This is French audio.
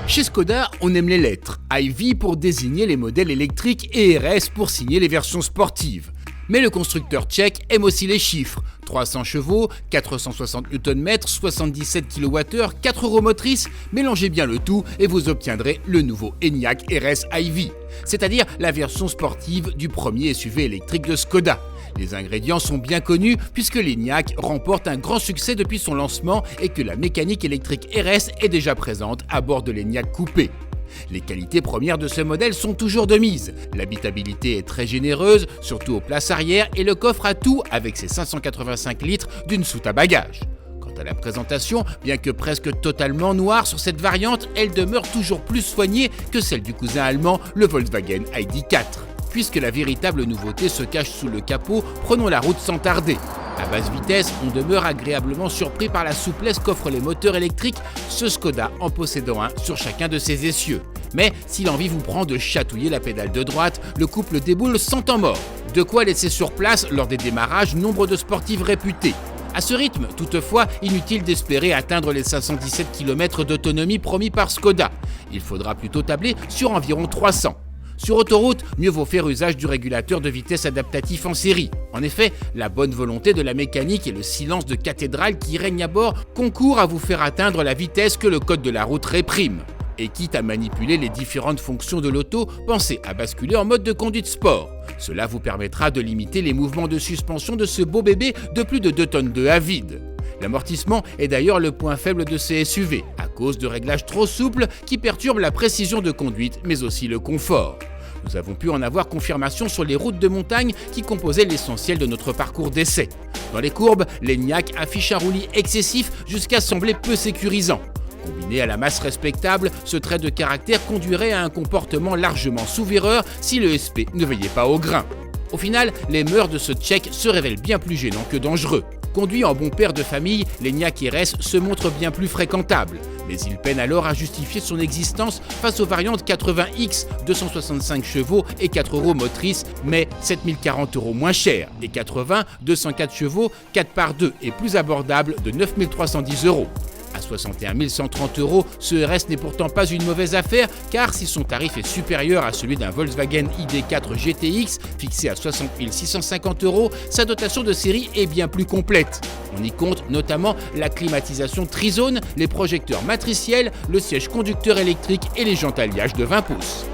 Chez Skoda, on aime les lettres, iV pour désigner les modèles électriques et RS pour signer les versions sportives. Mais le constructeur tchèque aime aussi les chiffres. 300 chevaux, 460 Nm, 77 kWh, 4 roues motrices, mélangez bien le tout et vous obtiendrez le nouveau Enyaq RS iV, c'est-à-dire la version sportive du premier SUV électrique de Skoda. Les ingrédients sont bien connus puisque l'Enyaq remporte un grand succès depuis son lancement et que la mécanique électrique RS est déjà présente à bord de l'Enyaq coupé. Les qualités premières de ce modèle sont toujours de mise. L'habitabilité est très généreuse, surtout aux places arrière, et le coffre a tout avec ses 585 litres d'une soute à bagages. Quant à la présentation, bien que presque totalement noire sur cette variante, elle demeure toujours plus soignée que celle du cousin allemand, le Volkswagen ID.4. Puisque la véritable nouveauté se cache sous le capot, prenons la route sans tarder. À basse vitesse, on demeure agréablement surpris par la souplesse qu'offrent les moteurs électriques, ce Skoda en possédant un sur chacun de ses essieux. Mais si l'envie vous prend de chatouiller la pédale de droite, le couple déboule sans temps mort. De quoi laisser sur place, lors des démarrages, nombre de sportifs réputés. À ce rythme, toutefois, inutile d'espérer atteindre les 517 km d'autonomie promis par Skoda. Il faudra plutôt tabler sur environ 300. Sur autoroute, mieux vaut faire usage du régulateur de vitesse adaptatif en série. En effet, la bonne volonté de la mécanique et le silence de cathédrale qui règne à bord concourent à vous faire atteindre la vitesse que le code de la route réprime. Et quitte à manipuler les différentes fonctions de l'auto, pensez à basculer en mode de conduite sport. Cela vous permettra de limiter les mouvements de suspension de ce beau bébé de plus de 2 tonnes de à vide. L'amortissement est d'ailleurs le point faible de ces SUV, à cause de réglages trop souples qui perturbent la précision de conduite, mais aussi le confort. Nous avons pu en avoir confirmation sur les routes de montagne qui composaient l'essentiel de notre parcours d'essai. Dans les courbes, l'Enyaq affiche un roulis excessif jusqu'à sembler peu sécurisant. Combiné à la masse respectable, ce trait de caractère conduirait à un comportement largement sous-vireur si le SP ne veillait pas au grain. Au final, les mœurs de ce Tchèque se révèlent bien plus gênants que dangereux. Conduit en bon père de famille, l'Enyaq RS se montre bien plus fréquentable, mais il peine alors à justifier son existence face aux variantes 80X, 265 chevaux et 4 roues motrices, mais 7040 € moins cher, et 80, 204 chevaux, 4 par 2 et plus abordable de 9310 €. À 61 130 €, ce RS n'est pourtant pas une mauvaise affaire, car si son tarif est supérieur à celui d'un Volkswagen ID.4 GTX fixé à 60 650 €, sa dotation de série est bien plus complète. On y compte notamment la climatisation trizone, les projecteurs matriciels, le siège conducteur électrique et les jantes alliage de 20 pouces.